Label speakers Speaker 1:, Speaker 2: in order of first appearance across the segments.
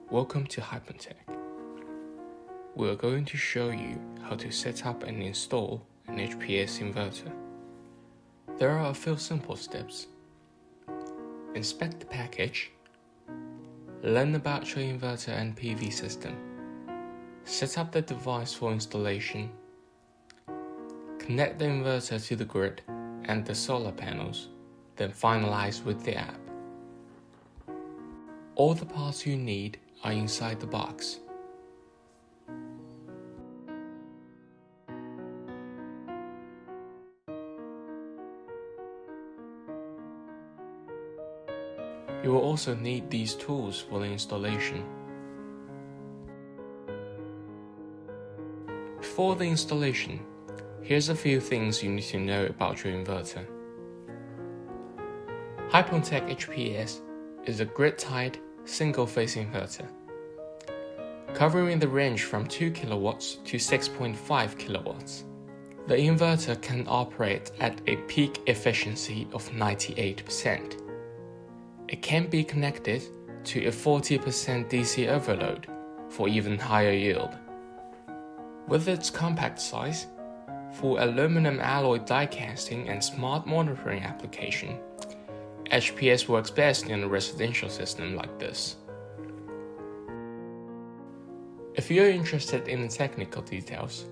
Speaker 1: Welcome to HYPONTECH. We are going to show you how to set up and install an HPS inverter. There are a few simple steps. Inspect the package. Learn about your inverter and PV system. Set up the device for installation. Connect the inverter to the grid and the solar panels, then finalize with the app. All the parts you need are inside the box. You will also need these tools for the installation. Before the installation, here's a few things you need to know about your inverter. HYPONTECH HPS is a grid-tied, single-phase inverter, covering the range from 2 kW to 6.5 kW. The inverter can operate at a peak efficiency of 98%. It can be connected to a 40% DC overload for even higher yield. With its compact size, for aluminum alloy die casting and smart monitoring application, HPS works best in a residential system like this. If you're interested in the technical details,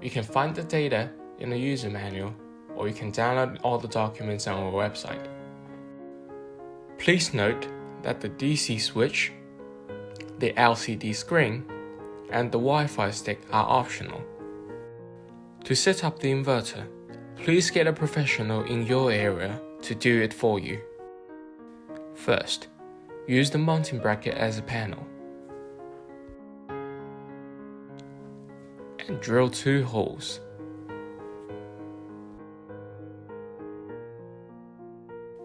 Speaker 1: you can find the data in the user manual, or you can download all the documents on our website. Please note that the DC switch, the LCD screen, and the Wi-Fi stick are optional. To set up the inverter, please get a professional in your area to do it for you. First, use the mounting bracket as a panel and drill 2 holes.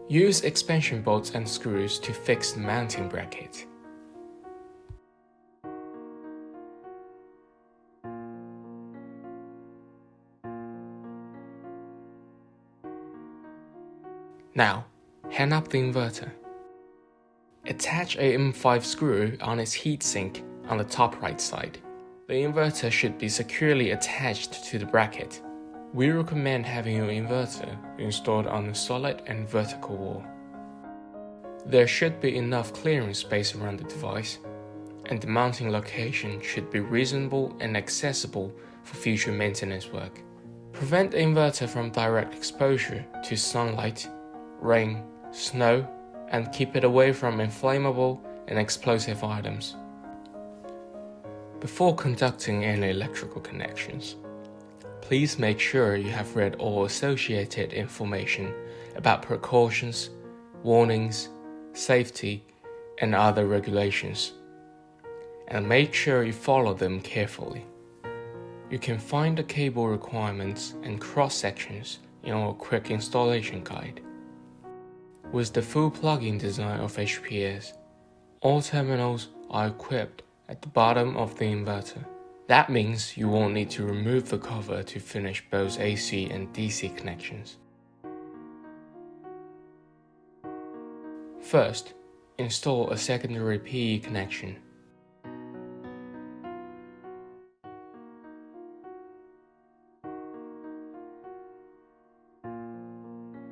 Speaker 1: Use expansion bolts and screws to fix the mounting bracket. Now, hang up the inverter. Attach a M5 screw on its heatsink on the top right side. The inverter should be securely attached to the bracket. We recommend having your inverter installed on a solid and vertical wall. There should be enough clearing space around the device, and the mounting location should be reasonable and accessible for future maintenance work. Prevent the inverter from direct exposure to sunlight, rain, snow, and keep it away from inflammable and explosive items. Before conducting any electrical connections, please make sure you have read all associated information about precautions, warnings, safety, and other regulations, and make sure you follow them carefully. You can find the cable requirements and cross-sections in our quick installation guide. With the full plug-in design of HPS, all terminals are equipped at the bottom of the inverter. That means you won't need to remove the cover to finish both AC and DC connections. First, install a secondary PE connection.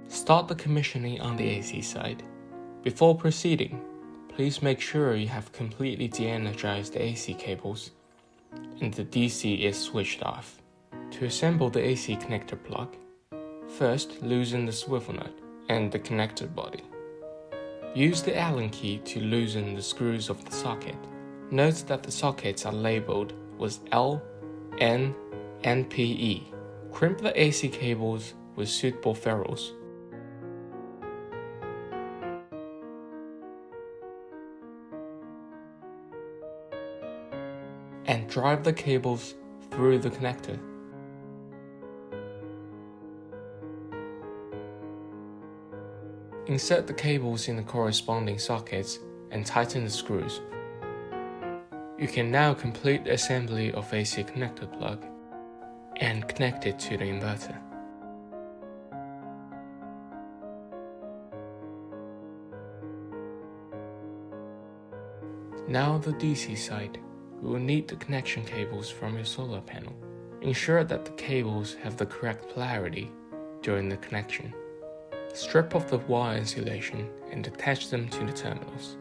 Speaker 1: Start the commissioning on the AC side. Before proceeding, please make sure you have completely de-energized the AC cables and the DC is switched off. To assemble the AC connector plug, first loosen the swivel nut and the connector body. Use the Allen key to loosen the screws of the socket. Note that the sockets are labeled with L, N, and PE. Crimp the AC cables with suitable ferrules. And drive the cables through the connector. Insert the cables in the corresponding sockets and tighten the screws. You can now complete the assembly of AC connector plug and connect it to the inverter. Now on the DC side, you will need the connection cables from your solar panel. Ensure that the cables have the correct polarity during the connection. Strip off the wire insulation and attach them to the terminals.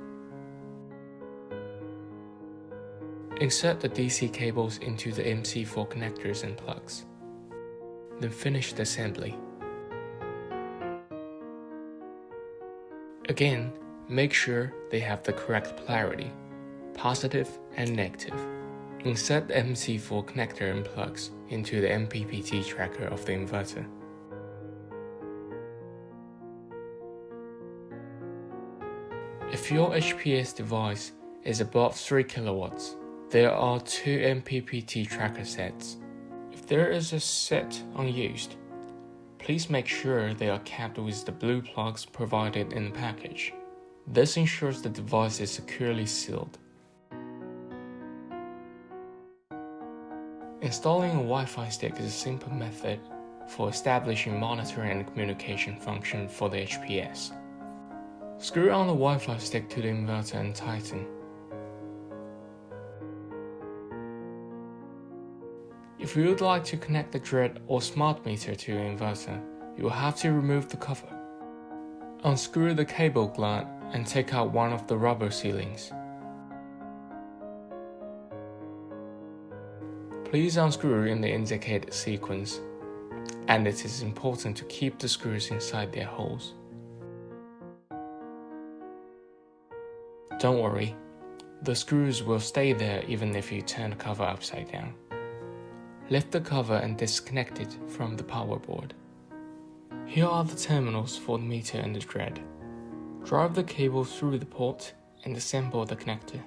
Speaker 1: Insert the DC cables into the MC4 connectors and plugs. Then finish the assembly. Again, make sure they have the correct polarity, positive and negative. Insert the MC4 connector and plugs into the MPPT tracker of the inverter. If your HPS device is above 3 kilowatts, there are 2 MPPT tracker sets. If there is a set unused, please make sure they are kept with the blue plugs provided in the package. This ensures the device is securely sealed. Installing a Wi-Fi stick is a simple method for establishing monitoring and communication function for the HPS. Screw on the Wi-Fi stick to the inverter and tighten. If you would like to connect the dread or smart meter to your inverter, you will have to remove the cover. Unscrew the cable gland and take out one of the rubber sealings. Please unscrew in the indicated sequence, and it is important to keep the screws inside their holes. Don't worry, the screws will stay there even if you turn the cover upside down. Lift the cover and disconnect it from the power board. Here are the terminals for the meter and the dread. Drive the cable through the port and assemble the connector.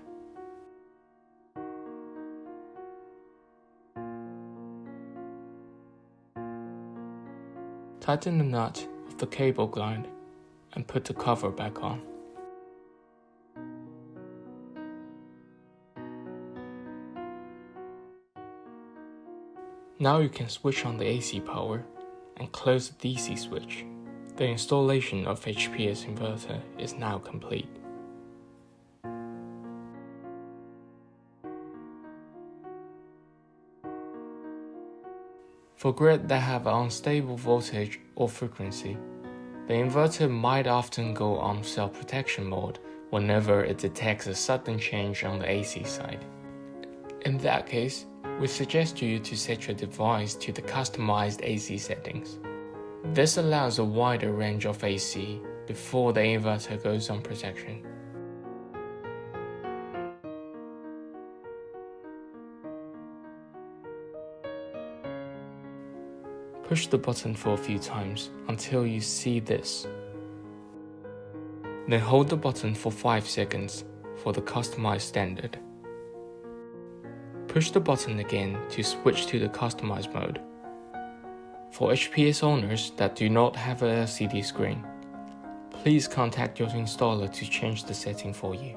Speaker 1: Tighten the nut of the cable gland and put the cover back on. Now you can switch on the AC power and close the DC switch. The installation of HPS inverter is now complete. For grid that have unstable voltage or frequency, the inverter might often go on self-protection mode whenever it detects a sudden change on the AC side. In that case, we suggest you to set your device to the customized AC settings. This allows a wider range of AC before the inverter goes on protection. Push the button for a few times until you see this. Then hold the button for 5 seconds for the customized standard. Push the button again to switch to the customized mode. For HPS owners that do not have a LCD screen, please contact your installer to change the setting for you.